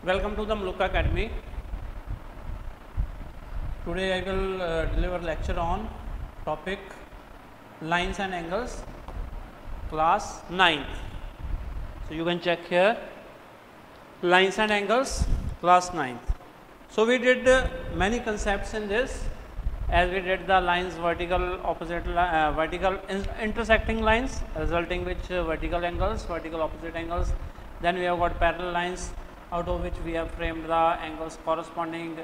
Welcome to the Muluka Academy. Today I will deliver lecture on topic lines and angles, class 9th. So you can check here, lines and angles, class 9th. So we did many concepts in this, as we did the lines vertical opposite vertical intersecting lines resulting which vertical angles, vertical opposite angles. Then we have got parallel lines, out of which we have framed the angles corresponding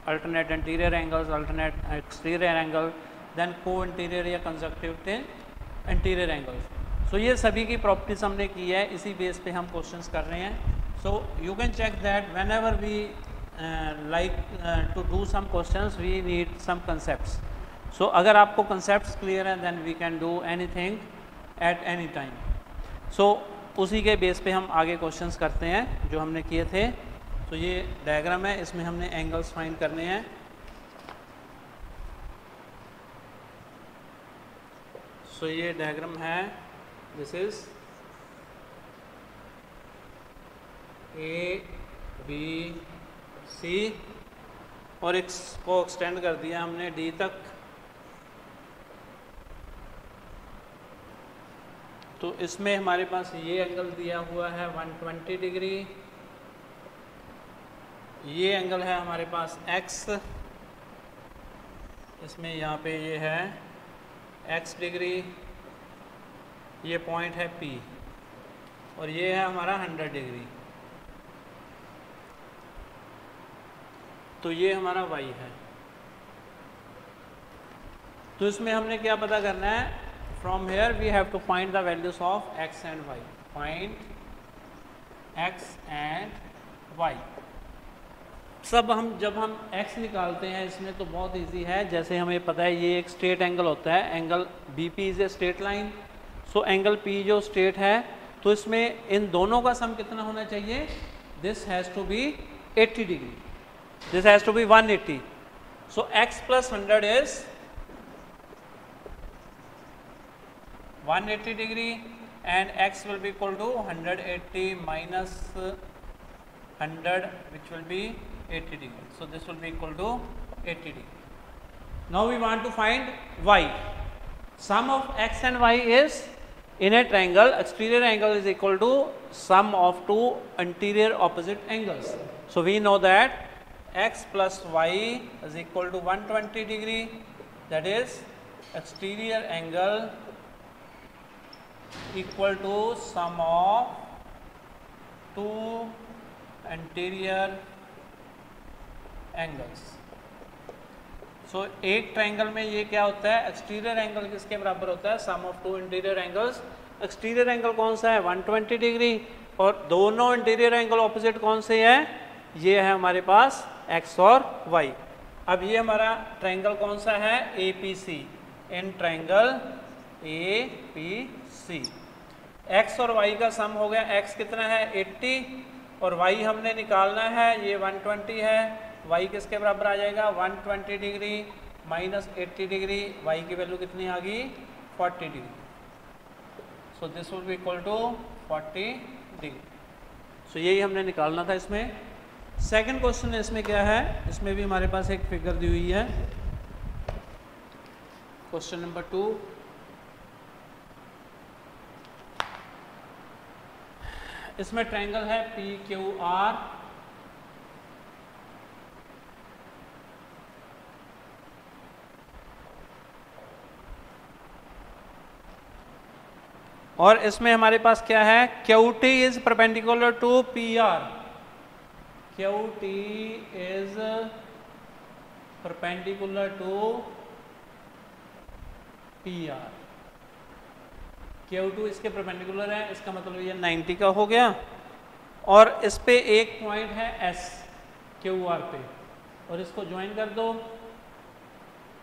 alternate interior angles, alternate exterior angle, then co-interior या consecutive interior angles. So ये सभी की properties हमने की है, इसी base पे हम क्वेश्चंस कर रहे हैं. So you can check that whenever we to do some questions we need some concepts. So अगर आपको concepts clear हैं then we can do anything at any time. So उसी के बेस पे हम आगे क्वेश्चंस करते हैं जो हमने किए थे. तो ये डायग्राम है, इसमें हमने एंगल्स फाइंड करने हैं. सो ये डायग्राम है, this is A B C और इसको एक्सटेंड कर दिया हमने डी तक. तो इसमें हमारे पास ये एंगल दिया हुआ है 120 डिग्री. ये एंगल है हमारे पास x, इसमें यहाँ पे ये है x डिग्री, ये पॉइंट है P और ये है हमारा 100 डिग्री. तो ये हमारा y है. तो इसमें हमने क्या पता करना है, from here we have to find the values of x and y. Find x and y. सब जब हम x निकालते हैं इसमें तो बहुत इजी है. जैसे हमें पता है ये एक स्ट्रेट एंगल होता है, angle BP is a straight line. So angle P जो स्ट्रेट है तो इसमें इन दोनों का सम कितना होना चाहिए, this has to be 80 degree, this has to be 180. So x plus 100 is 180 degree and x will be equal to 180 minus 100 which will be 80 degree. So this will be equal to 80 degree. Now we want to find y. Sum of x and y is in a triangle, exterior angle is equal to sum of two interior opposite angles. So we know that x plus y is equal to 120 degree, that is exterior angle equal to sum of two interior angles. So एक triangle में ये क्या होता है, exterior angle किसके बराबर होता है, sum of two interior angles. Exterior angle कौन सा है, 120 डिग्री, और दोनों इंटीरियर एंगल ऑपोजिट कौन से हैं, ये है हमारे पास x और y. अब ये हमारा ट्रायंगल कौन सा है, APC. In triangle APC x और y का सम हो गया, x कितना है 80 और y हमने निकालना है, ये 120 है. y किसके बराबर आ जाएगा, 120 डिग्री माइनस 80 डिग्री, y की वैल्यू कितनी आ गई 40 degree. So this will be equal to 40 degree. So यही हमने निकालना था इसमें. सेकंड क्वेश्चन इसमें क्या है, इसमें भी हमारे पास एक फिगर दी हुई है. Question number 2. इसमें ट्रायंगल है PQR और इसमें हमारे पास क्या है, QT is perpendicular to PR. QT is perpendicular to PR. Q2 इसके परपेंडिकुलर है, इसका मतलब ये 90 का हो गया. और इस पे एक पॉइंट है S QR पे, और इसको ज्वाइन कर दो,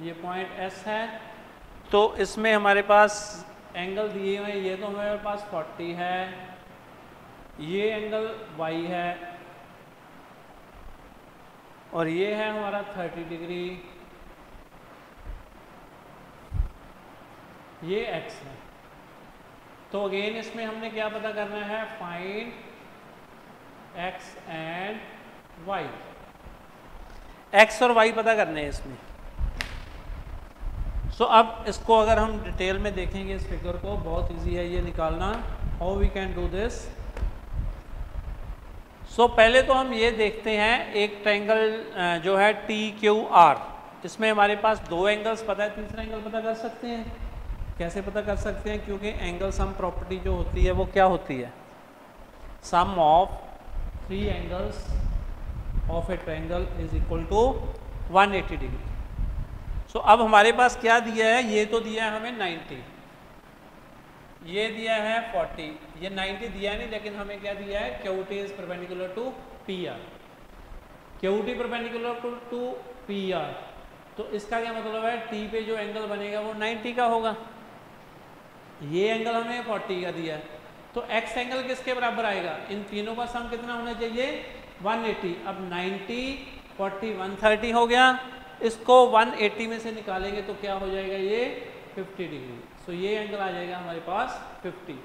ये पॉइंट S है. तो इसमें हमारे पास एंगल दिए हुए हैं, ये तो हमारे पास 40 है, ये एंगल Y है और ये है हमारा 30 डिग्री, ये x है. तो अगेन इसमें हमने क्या पता करना है, find X and Y, X और वाई पता करने हैं इसमें। सो अब इसको अगर हम डिटेल में देखेंगे इस फिगर को, बहुत इजी है ये निकालना। How we can do this. So पहले तो हम ये देखते हैं एक ट्रायंगल जो है टी क्यू आर, इसमें हमारे पास दो एंगल्स पता है, तीसरा एंगल पता कर सकते हैं। कैसे पता कर सकते हैं? क्योंकि एंगल सम प्रॉपर्टी जो होती है वो क्या होती है? Sum of three angles of a triangle is equal to 180 degree. So अब हमारे पास क्या दिया है? ये तो दिया है हमें 90, ये दिया है 40, ये 90 दिया नहीं, लेकिन हमें क्या दिया है? QT is perpendicular to P R, QT perpendicular to P R. तो इसका क्या मतलब है? टी पे जो एंगल बनेगा वो 90 का होगा, ये एंगल हमें 40 का दिया है। तो एक्स एंगल किसके बराबर आएगा? इन तीनों का सम कितना होना चाहिए? 180। अब 90 40 130 हो गया, इसको 180 में से निकालेंगे तो क्या हो जाएगा? ये 50 डिग्री। सो ये एंगल आ जाएगा हमारे पास 50।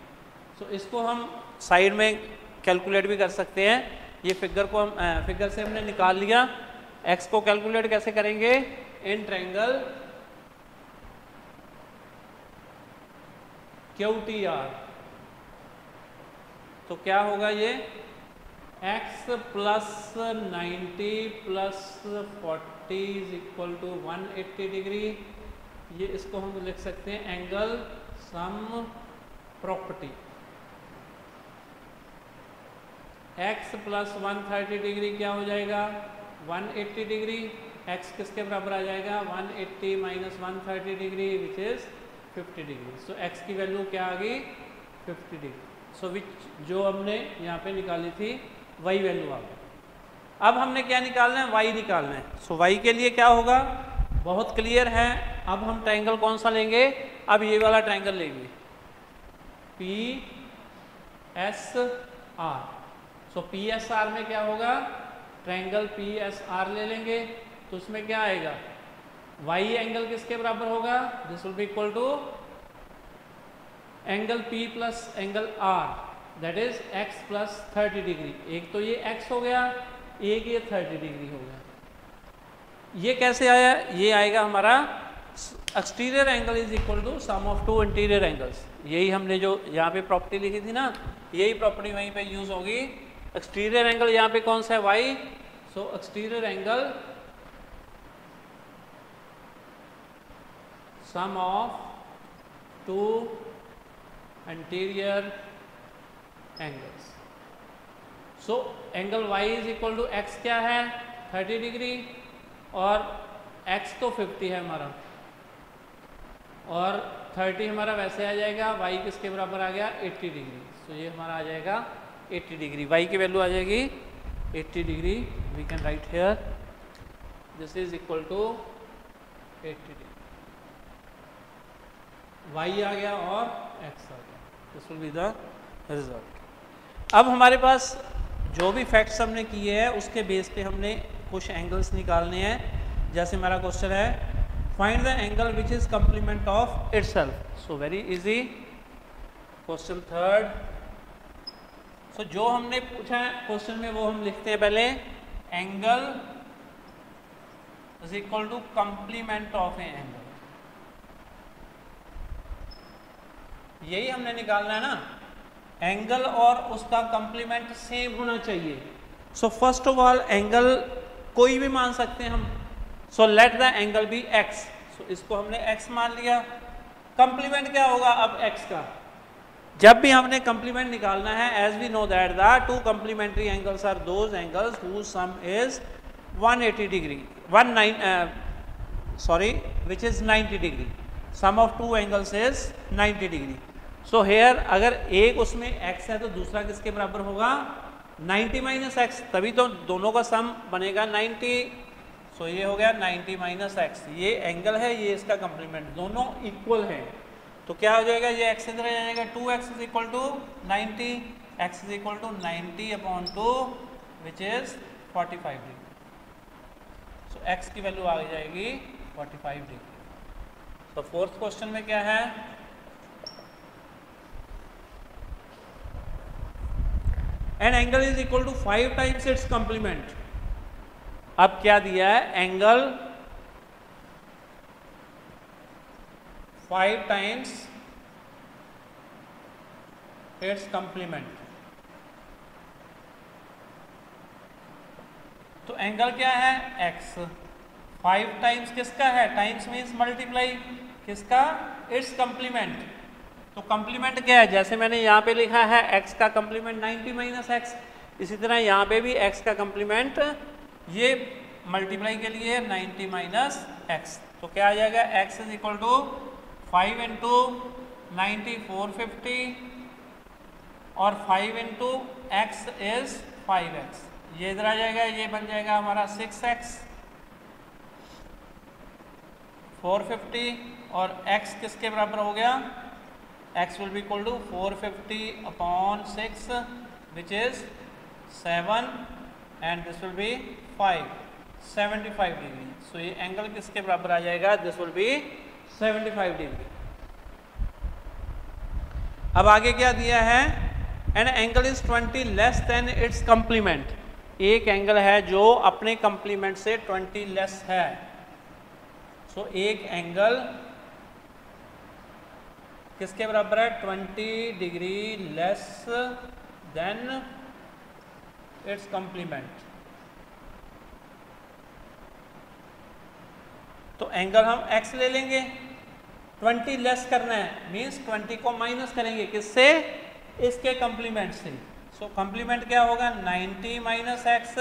सो इसको हम साइड में कैलकुलेट भी कर सकते हैं। ये फिगर को हम फिगर से हमने निकाल लिया। एक्स को कैलकुलेट कैसे करेंगे? In triangle QTR। तो क्या होगा? ये x plus 90 plus 40 is equal to 180 degree. ये इसको हम लिख सकते हैं angle sum property. x plus 130 degree क्या हो जाएगा? 180 डिग्री। x किसके बराबर आ जाएगा? 180 minus 130 degree which is 50 degree. So x की वैल्यू क्या आ गई? 50 डिग्री। सो विच जो हमने यहाँ पे निकाली थी वही वैल्यू आ गई। अब हमने क्या निकालना है? y निकालना है। सो y के लिए क्या होगा? बहुत क्लियर है। अब हम ट्रायंगल कौन सा लेंगे? अब ये वाला ट्रायंगल लेंगे, पी एस आर। सो पी एस आर में क्या होगा? ट्रायंगल पी एस आर ले लेंगे, तो उसमें क्या आएगा? y एंगल किसके बराबर होगा? This will be equal to angle P plus angle R, that is x plus 30 degree. एक तो ये x हो गया, एक ये 30 डिग्री हो गया। ये कैसे आया? ये आएगा हमारा exterior angle is equal to sum of two interior angles. यही हमने जो यहाँ पे प्रॉपर्टी लिखी थी ना, यही प्रॉपर्टी वहीं पे यूज होगी। एक्सटीरियर एंगल यहाँ पे कौन सा है? y। So exterior angle sum of two interior angles. So angle y is equal to x क्या है? 30 डिग्री, और x तो 50 है हमारा, और 30 हमारा वैसे आ जाएगा। y किसके बराबर आ गया? 80 डिग्री। सो ये हमारा आ जाएगा 80 डिग्री। y की वैल्यू आ जाएगी 80 degree. We can write here this is equal to 80 degree. y आ गया और x आ गया। This will be the result. अब हमारे पास जो भी फैक्ट्स हमने किए हैं उसके बेस पे हमने कुछ एंगल्स निकालने हैं। जैसे हमारा क्वेश्चन है find the angle which is complement of itself. So very easy. Question third. So जो हमने पूछा है क्वेश्चन में वो हम लिखते हैं पहले, angle is equal to complement of a angle. यही हमने निकालना है ना, एंगल और उसका कंप्लीमेंट सेम होना चाहिए। So first of all angle कोई भी मान सकते हैं हम। So let the angle be x। So इसको हमने x मान लिया। कंप्लीमेंट क्या होगा अब x का? जब भी हमने कंप्लीमेंट निकालना है, as we know that the two complementary angles are those angles whose sum is 180 degree, which is 90 degree. Sum of two angles is 90 degree. So here अगर एक उसमें x है तो दूसरा किसके बराबर होगा? 90 माइनस एक्स, तभी तो दोनों का सम बनेगा 90। सो ये हो गया 90 माइनस एक्स। ये एंगल है, ये इसका कंप्लीमेंट, दोनों इक्वल है। तो क्या हो जाएगा? ये x इधर आ जाएगा, 2x is equal to 90, x is equal to 90 upon 2 which is 45 degree. So x की वैल्यू आ जाएगी 45 डिग्री। तो फोर्थ क्वेश्चन में क्या है? And angle is equal to 5 times its complement. अब क्या दिया है, एंगल 5 टाइम्स इट्स कंप्लीमेंट। तो एंगल क्या है, x। 5 टाइम्स किसका है, टाइम्स मीन्स मल्टीप्लाई, किसका, इट्स कंप्लीमेंट। तो कंप्लीमेंट क्या है, जैसे मैंने यहाँ पे लिखा है x का कंप्लीमेंट 90 माइनस एक्स, इसी तरह यहाँ पे भी x का कंप्लीमेंट ये मल्टीप्लाई के लिए 90 माइनस एक्स। तो क्या आ जाएगा, x is equal to 5 into 90 450 और 5 इंटू एक्स इज 5x। ये इधर आ जाएगा, ये बन जाएगा हमारा 6x 450 और x किसके बराबर हो गया, x will be equal to 450 upon 6 which is 7 and this will be 75 degree. So ये एंगल किसके बराबर आ जाएगा, दिस विल बी 75 डिग्री। अब आगे क्या दिया है, N angle is 20 less than it's complement. एक एंगल है जो अपने कंप्लीमेंट से 20 लेस है। सो एक एंगल किसके बराबर है, 20 degree less than it's complement. तो एंगल हम x ले लेंगे, 20 लेस करना है मीन्स 20 को माइनस करेंगे किससे, इसके कंप्लीमेंट से। सो कंप्लीमेंट क्या होगा, 90 माइनस एक्स,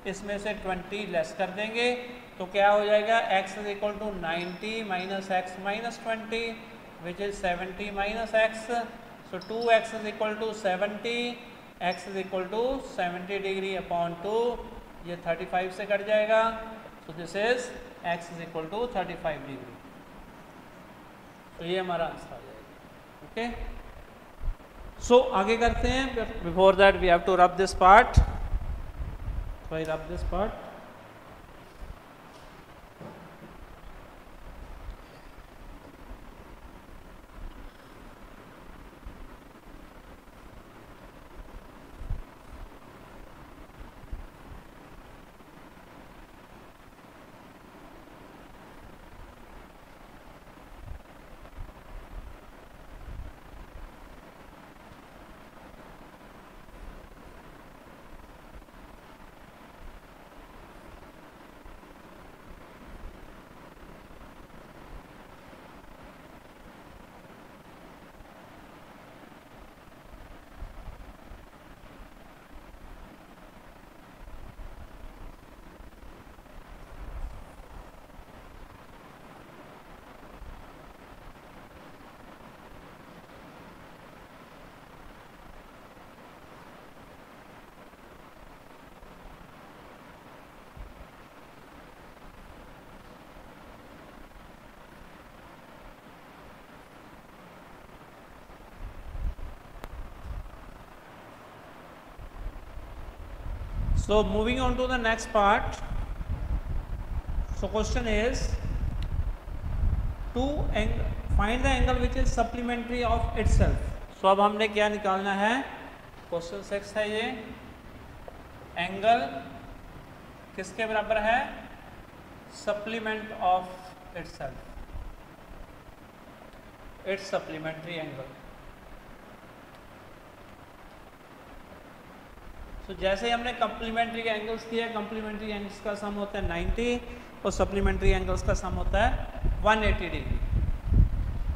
इसमें से 20 लेस कर देंगे तो क्या हो जाएगा, x is equal to 90 minus x minus 20 which is 70 minus x. So 2x is equal to 70, x is equal to 70 degree upon 2, ये 35 से कट जाएगा। So this is x is equal to 35 degree. तो ये हमारा answer आ जाएगा। Okay, सो आगे करते हैं। Before that we have to rub this part. So I rub this part. So moving on to the next part. So question is to find the angle which is supplementary of itself. So अब हमने क्या निकालना है, question 6 है ये, angle किसके बराबर है, supplement of itself, it's supplementary angle. तो जैसे हमने कंप्लीमेंट्री एंगल्स किया, कंप्लीमेंट्री एंगल्स का सम होता है 90 और सप्लीमेंट्री एंगल्स का सम होता है 180 डिग्री।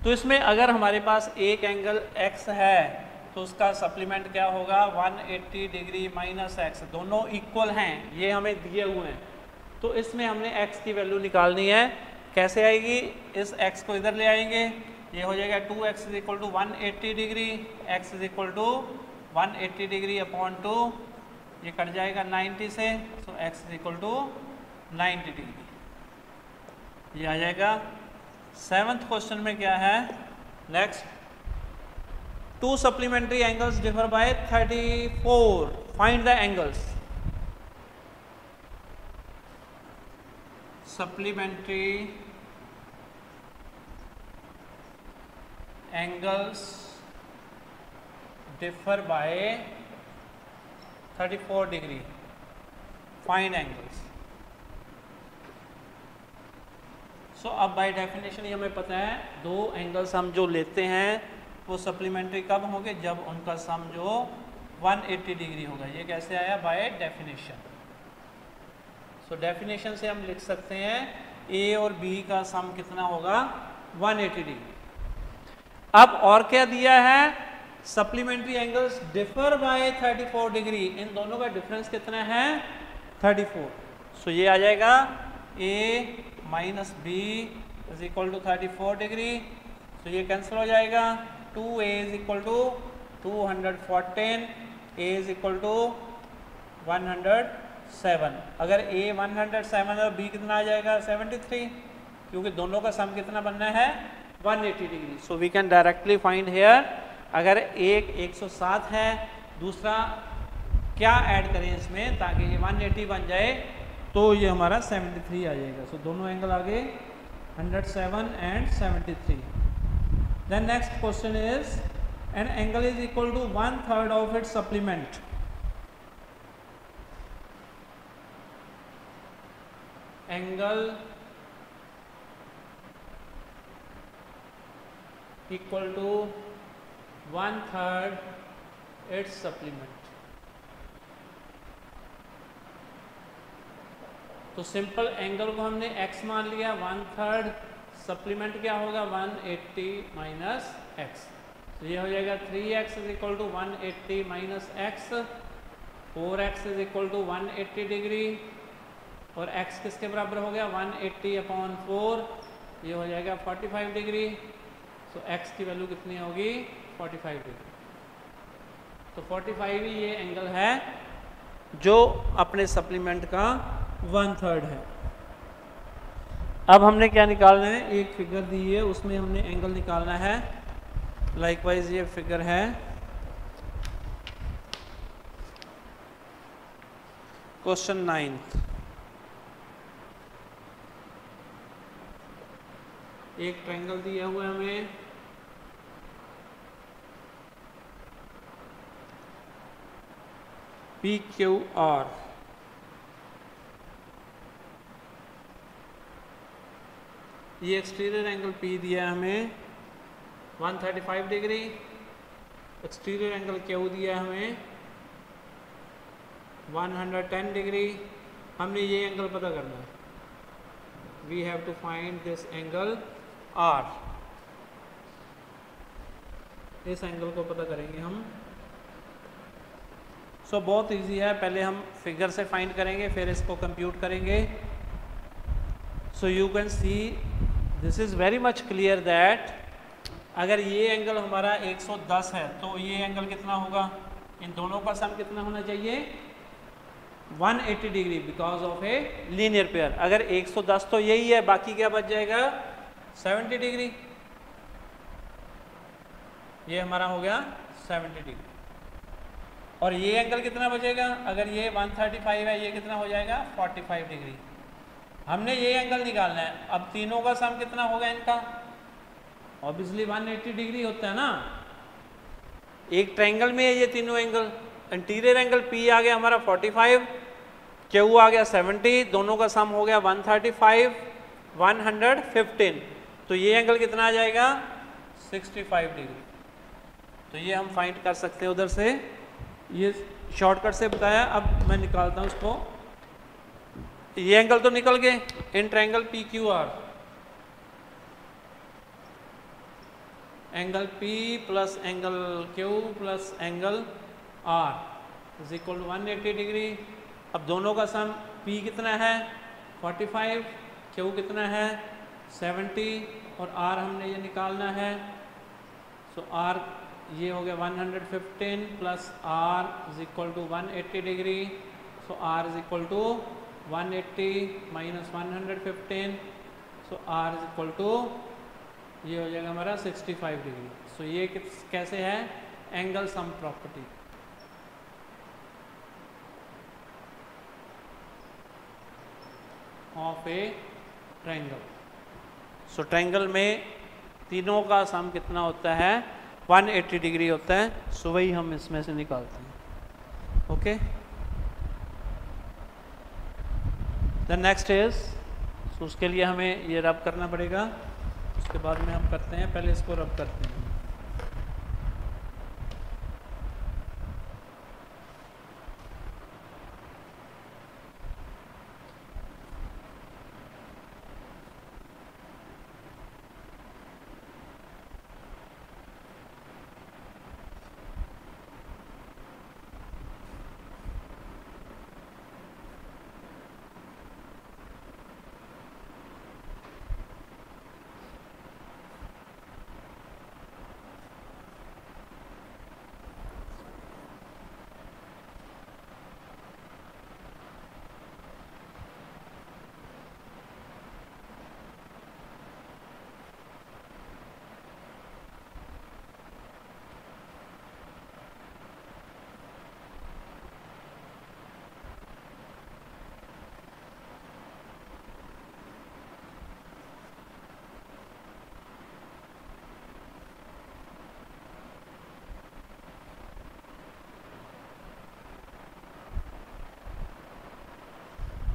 तो इसमें अगर हमारे पास एक एंगल x है तो उसका सप्लीमेंट क्या होगा, 180 डिग्री माइनस एक्स, दोनों इक्वल हैं, ये हमें दिए हुए हैं। तो इसमें हमने x की वैल्यू निकालनी है। कैसे आएगी, इस x को इधर ले आएंगे, ये हो जाएगा 2x is equal to 180 degree, x is equal to 180 degree upon 2, ये कट जाएगा 90 से। So x is equal to 90 degree, ये आ जाएगा। 7th क्वेश्चन में क्या है, next, two supplementary angles differ by 34, find the angles. Supplementary angles differ by 34 degree, find angles. So अब बाय डेफिनेशन ये हमें पता है, दो एंगल्स हम जो लेते हैं वो सप्लीमेंट्री कब होंगे, जब उनका सम जो 180 डिग्री होगा। ये कैसे आया, बाय डेफिनेशन। सो डेफिनेशन से हम लिख सकते हैं ए और बी का सम कितना होगा, 180 डिग्री। अब और क्या दिया है, supplementary angles differ by 34 degree, इन दोनों का डिफरेंस कितना है, 34। सो ये आ जाएगा a minus b is equal to 34 degree. तो ये कैंसिल हो जाएगा, 2a is equal to 214, a is equal to 107। अगर a 107 और b कितना आ जाएगा, 73, क्योंकि दोनों का सम कितना बनना है, 180 degree. So we can directly find here, अगर एक 107 है, दूसरा क्या ऐड करें इसमें ताकि ये 180 बन जाए, तो ये हमारा 73 आ जाएगा। सो दोनों एंगल आ गए 107 and 73। Then next question is, an angle is equal to 1/3 of its supplement. Angle equal to 1/3 its supplement. तो सिंपल एंगल को हमने x मान लिया, 1/3 सप्लीमेंट क्या होगा, 180 माइनस एक्स। तो ये हो जाएगा 3x is equal to 180 minus x, 4x is equal to 180 degree, और x किसके बराबर हो गया, 180/4, ये हो जाएगा 45 डिग्री। तो x की वैल्यू कितनी होगी, 45 डिग्री। तो 45 ही ये एंगल है जो अपने सप्लीमेंट का 1/3 है। अब हमने क्या निकालना है, एक फिगर दी है उसमें हमने एंगल निकालना है। लाइकवाइज ये फिगर है, क्वेश्चन 9। एक ट्रायंगल दिया हुआ है हमें, PQR। ये एक्सटीरियर एंगल P दिया है हमें 135 डिग्री, एक्सटीरियर एंगल Q दिया है हमें 110 डिग्री। हमने ये एंगल पता करना है, we have to find this angle R। इस एंगल को पता करेंगे हम। सो बहुत इजी है, पहले हम फिगर से फाइंड करेंगे, फिर इसको कंप्यूट करेंगे। So you can see this is very much clear that अगर ये एंगल हमारा 110 है तो ये एंगल कितना होगा, इन दोनों का सम कितना होना चाहिए, 180 degree, because of a linear pair. अगर 110 तो यही है, बाकी क्या बच जाएगा, 70 डिग्री। ये हमारा हो गया 70 डिग्री। और ये एंगल कितना बचेगा, अगर ये 135 है, ये कितना हो जाएगा, 45 डिग्री। हमने ये एंगल निकालना है। अब तीनों का सम कितना होगा इनका, ऑब्वियसली 180 डिग्री होता है ना। एक ट्रायंगल में है ये तीनों एंगल। इंटीरियर एंगल P आ गया हमारा 45, Q आ गया 70, दोनों का सम हो गया 135, 115। तो ये एंगल कितना आ जाएगा, 65 डिग्री। तो ये हम फाइंड कर सकते हैं उधर से, ये शॉर्टकट से बताया। अब मैं निकालता हूँ उसको। ये एंगल तो निकल गए in triangle PQR। Angle P plus angle Q plus angle R is equal to 180 degree. अब दोनों का सम P कितना है 45, Q कितना है 70 और R हमने ये निकालना है। सो R ये हो गया 115 plus R is equal to 180 degree. So R is equal to 180 minus 115। So R is equal to ये हो जाएगा हमारा 65 डिग्री। सो ये कैसे है, angle sum property. Of a triangle. So triangle में तीनों का सम कितना होता है 180 डिग्री होता है। सो वही हम इसमें से निकालते हैं। ओके। द नेक्स्ट इज, उसके लिए हमें ये रब करना पड़ेगा, उसके बाद में हम करते हैं, पहले इसको रब करते हैं।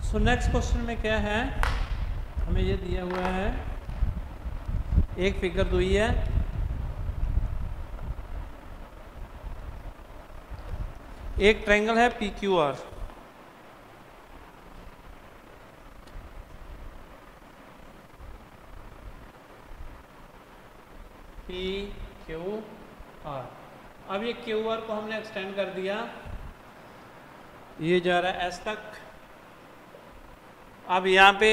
सो नेक्स्ट क्वेश्चन में क्या है, हमें ये दिया हुआ है, एक फिगर दी है, एक ट्रायंगल है PQR, PQR। अब ये QR को हमने एक्सटेंड कर दिया, ये जा रहा है S तक। अब यहाँ पे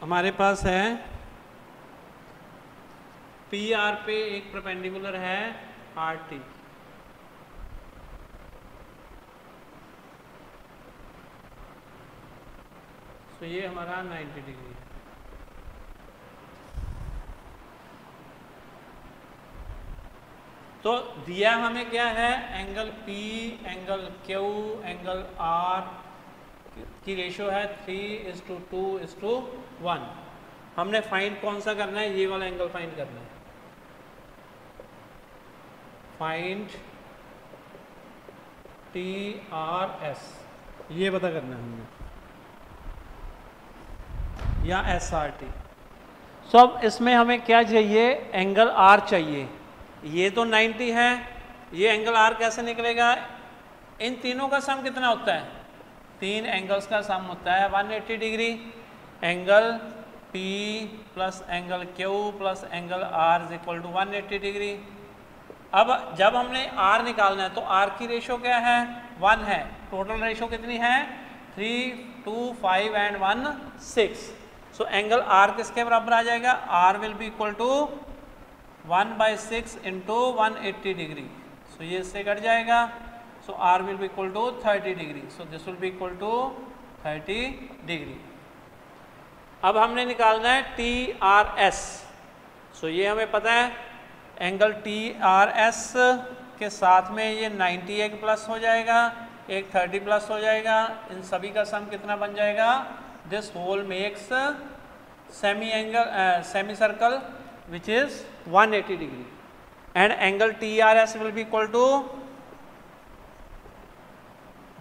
हमारे पास है PR पे एक परपेंडिकुलर है RT, तो ये हमारा 90 डिग्री है। तो दिया हमें क्या है, angle P, angle Q, angle R की रेशियो है 3:2:1। हमने फाइंड कौन सा करना है, ये वाला एंगल फाइंड करना है, फाइंड TRS, ये पता करना है हमने, या SRT। सो अब इसमें हमें क्या चाहिए, एंगल R चाहिए। ये तो 90 है, ये एंगल R कैसे निकलेगा, इन तीनों का सम कितना होता है, 3 एंगल्स का सम होता है 180 degree. Angle P plus angle Q plus angle R is equal to 180 degree. अब जब हमने R निकालना है तो R की रेशो क्या है, 1 है। टोटल रेशो कितनी है, 3, 2, 5 एंड 1, 6। सो एंगल R किसके बराबर आ जाएगा, R will be equal to 1/6 into 180 degree. So ये इससे कट जाएगा, so R will be equal to 30 degree, so this will be equal to 30 degree। अब हमने निकालना है TRS, so ये हमें पता है, एंगल TRS के साथ में ये 90 एक प्लस हो जाएगा, एक 30 प्लस हो जाएगा, इन सभी का सम कितना बन जाएगा, this whole makes semi circle which is 180 degree, and angle TRS will be equal to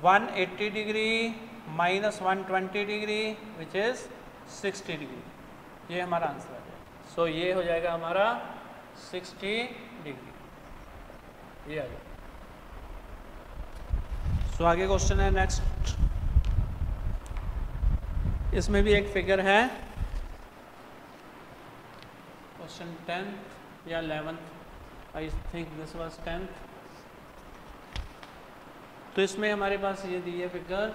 180 degree minus 120 degree which is 60 degree. ये हमारा आंसर आ जाएगा। सो ये हो जाएगा हमारा 60 डिग्री, ये आ जाएगा। सो आगे क्वेश्चन है नेक्स्ट, इसमें भी एक फिगर है, क्वेश्चन 10th या 11th, I think this was 10th। तो इसमें हमारे पास ये दी है फिगर,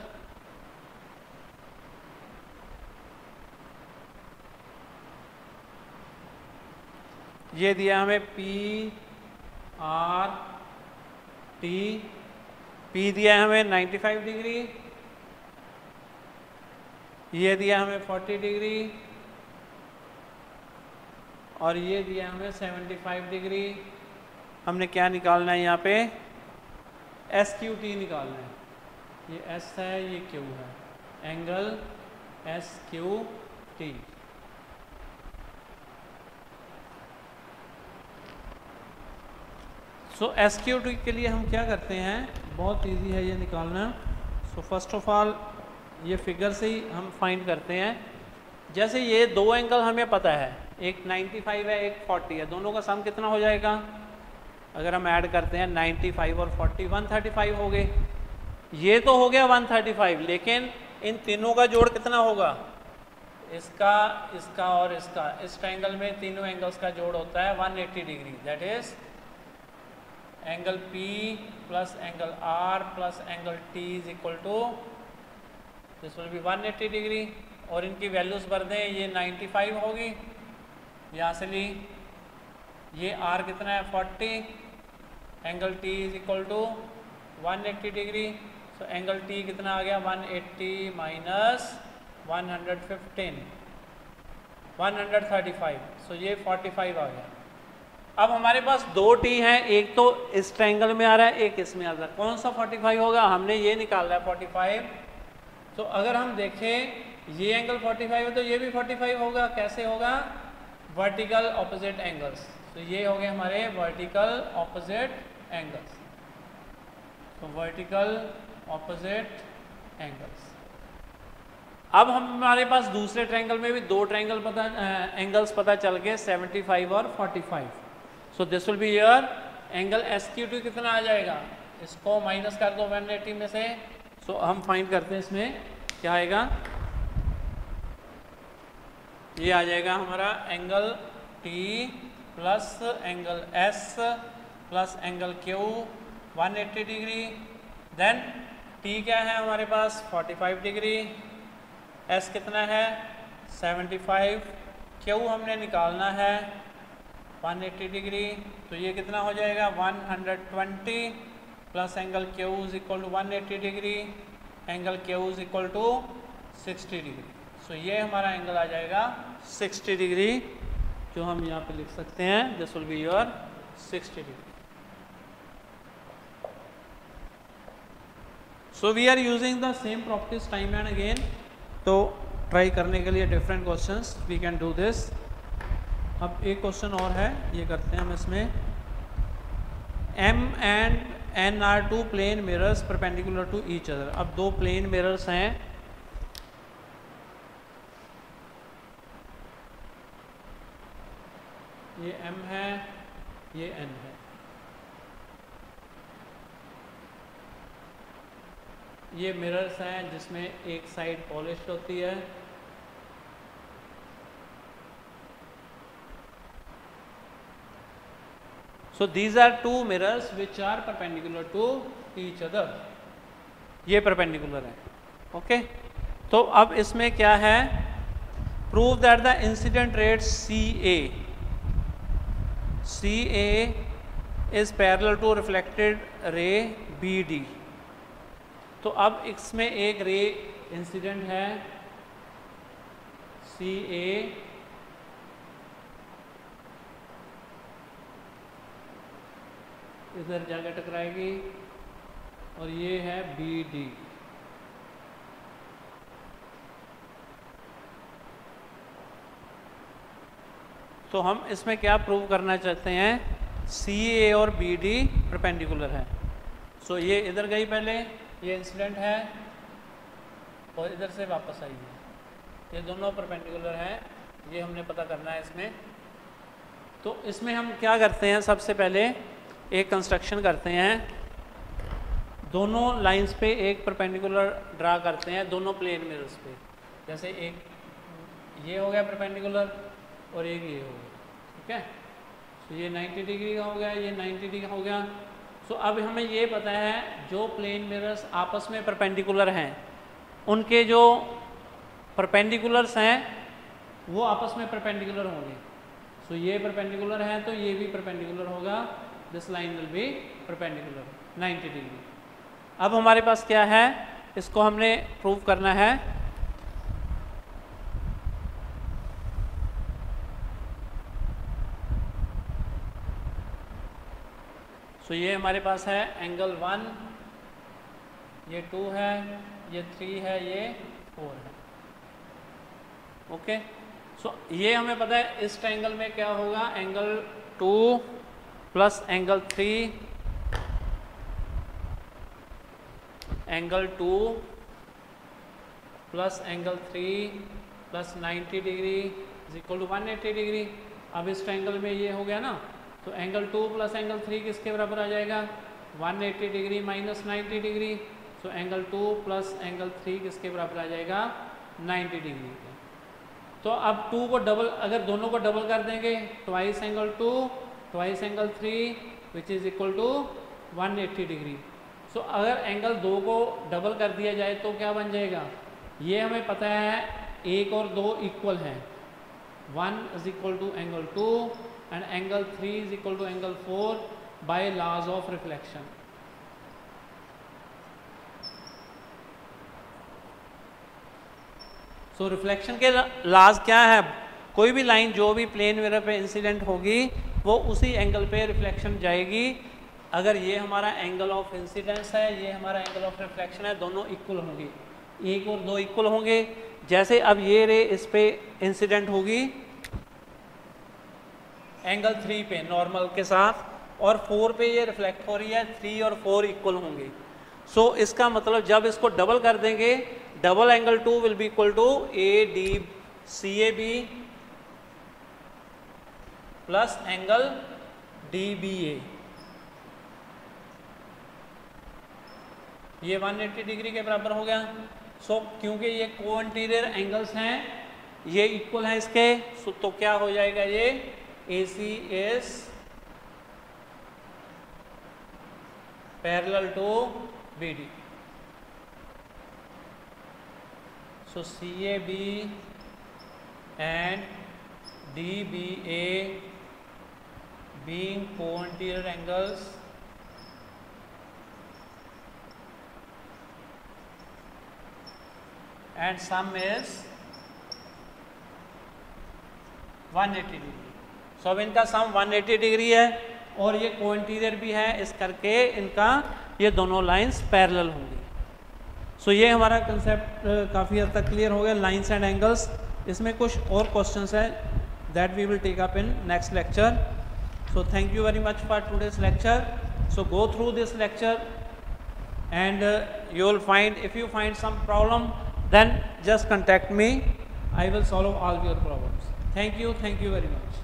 ये दिया हमें PRT, P दिया है हमें 95 डिग्री, ये दिया हमें 40 डिग्री, और ये दिया हमें 75 डिग्री। हमने क्या निकालना है यहाँ पे, SQT निकालना है, ये S है ये Q है, एंगल SQT। सो SQT के लिए हम क्या करते हैं, बहुत इजी है ये निकालना। सो फर्स्ट ऑफ ऑल ये फिगर से ही हम फाइंड करते हैं। जैसे ये दो एंगल हमें पता है, एक 95 है एक 40 है, दोनों का सम कितना हो जाएगा? अगर हम ऐड करते हैं 95 और 40 135 हो गए। ये तो हो गया 135, लेकिन इन तीनों का जोड़ कितना होगा? इसका, इसका और इसका। इस ट्रायंगल में तीनों एंगल्स का जोड़ होता है 180 degree, that is angle P plus angle R plus angle T is equal to this will be 180 degree. और इनकी वैल्यूज भर दें, ये 95 होगी, यहाँ से ली, ये R कितना है 40, angle T is equal to 180 degree. So angle T कितना आ गया? 180 माइनस 115 135, सो ये 45 आ गया। अब हमारे पास दो T हैं, एक तो इस ट्रायंगल में आ रहा है, एक इसमें आ रहा है। कौन सा 45 होगा? हमने ये निकालना है 45। तो अगर हम देखें ये एंगल 45 है तो ये भी 45 होगा। कैसे होगा? Vertical opposite angles. तो ये हो गए हमारे वर्टिकल ऑपोजिट एंगल्स। तो वर्टिकल ऑपोजिट एंगल्स। अब हमारे पास दूसरे ट्रायंगल में भी दो एंगल्स पता चल गए, 75 और 45। सो this will be your angle SQ2 कितना आ जाएगा? इसको माइनस कर दो 180 में से। सो हम फाइंड करते हैं इसमें क्या आएगा। ये आ जाएगा हमारा angle T plus angle S plus angle Q 180 degree. Then T क्या है हमारे पास? 45 डिग्री। S कितना है? 75। Q हमने निकालना है 180 डिग्री। तो ये कितना हो जाएगा? 120 plus angle Q is equal to 180 degree, angle Q is equal to 60 degree. So ये हमारा एंगल आ जाएगा 60 डिग्री, जो हम यहाँ पे लिख सकते हैं this will be your 60 degree. So we are using the same properties time and again. तो ट्राई करने के लिए different questions we can do this. अब एक क्वेश्चन और है, ये करते हैं हम इसमें। M and N are two plane mirrors perpendicular to each other। अब दो प्लेन मिरर्स हैं, ये M है, ये N है। ये मिरर्स हैं जिसमें एक साइड पॉलिश्ड होती है, so these are two mirrors which are perpendicular to each other। ये perpendicular है, ओके। तो अब इसमें क्या है? prove that the incident rays CA is parallel to reflected ray BD। तो अब इसमें एक रे इंसिडेंट है CA, इधर जाकर टकराएगी, और ये है BD। तो हम इसमें क्या प्रूव करना चाहते हैं? CA और BD परपेंडिकुलर है। सो ये इधर गई पहले, ये इंसिडेंट है, और इधर से वापस आई है, ये दोनों परपेंडिकुलर हैं। ये हमने पता करना है इसमें। तो इसमें हम क्या करते हैं? सबसे पहले एक कंस्ट्रक्शन करते हैं, दोनों लाइंस पे एक परपेंडिकुलर ड्रा करते हैं, दोनों प्लेन मिरर्स पे। जैसे एक ये हो गया परपेंडिकुलर और एक ये हो गया, ठीक है। तो ये 90 डिग्री का हो गया, ये 90 डिग्री का हो गया। सो अब हमें ये पता है जो प्लेन मिरर्स आपस में परपेंडिकुलर हैं, उनके जो परपेंडिकुलर्स हैं वो आपस में परपेंडिकुलर होंगे। सो ये परपेंडिकुलर है तो ये भी परपेंडिकुलर होगा, this line will be perpendicular 90 degree. अब हमारे पास क्या है? इसको हमने प्रूव करना है। सो ये हमारे पास है एंगल 1, ये 2 है, ये 3 है, ये 4 है, ओके। सो ये हमें पता है इस ट्रायंगल में क्या होगा? Angle 2 plus angle 3, angle 2 plus angle 3 plus 90 degree is equal to 180 degree. अब इस ट्रायंगल में ये हो गया ना, तो एंगल 2 प्लस एंगल 3 किसके बराबर आ जाएगा? 180 degree minus 90 degree. So angle 2 plus angle 3 किसके बराबर आ जाएगा? 90 डिग्री के। तो अब 2 को डबल, अगर दोनों को डबल कर देंगे, twice angle 2 twice angle 3 which is equal to 180 degree. So अगर एंगल 2 को डबल कर दिया जाए तो क्या बन जाएगा? ये हमें पता है 1 और 2 इक्वल हैं, 1 is equal to angle 2 and angle 3 is equal to angle 4 by laws of reflection. So reflection के लॉज क्या है? कोई भी लाइन जो भी प्लेन मिरर पे इंसिडेंट होगी वो उसी एंगल पे रिफ्लेक्शन जाएगी। अगर ये हमारा एंगल ऑफ इंसिडेंस है, ये हमारा एंगल ऑफ रिफ्लेक्शन है, दोनों इक्वल होंगे, 1 और 2 इक्वल होंगे। जैसे अब ये रे इस पे इंसिडेंट होगी एंगल 3 पे नॉर्मल के साथ, और 4 पे ये रिफ्लेक्ट हो रही है, 3 और 4 इक्वल होंगे। सो इसका मतलब जब इसको डबल कर देंगे, double angle 2 will be equal to CAB plus angle DBA। ये 180 डिग्री के बराबर हो गया। सो क्योंकि ये को इंटीरियर एंगल्स हैं, ये इक्वल हैं इसके, तो क्या हो जाएगा? ये AC is parallel to BD। so CAB and DBA being co-interior angles and sum is 180 degree. So अब इनका सम 180 डिग्री है और ये को इंटीरियर भी है, इस करके इनका ये दोनों लाइंस पैरेलल होंगी। सो ये हमारा कंसेप्ट काफ़ी हद तक क्लियर हो गया, लाइंस एंड एंगल्स। इसमें कुछ और क्वेश्चंस हैं that we will take up in next lecture. So thank you very much for today's lecture. So go through this lecture and you will find, if you find some problem, then just contact me, I will solve all your problems. Thank you very much.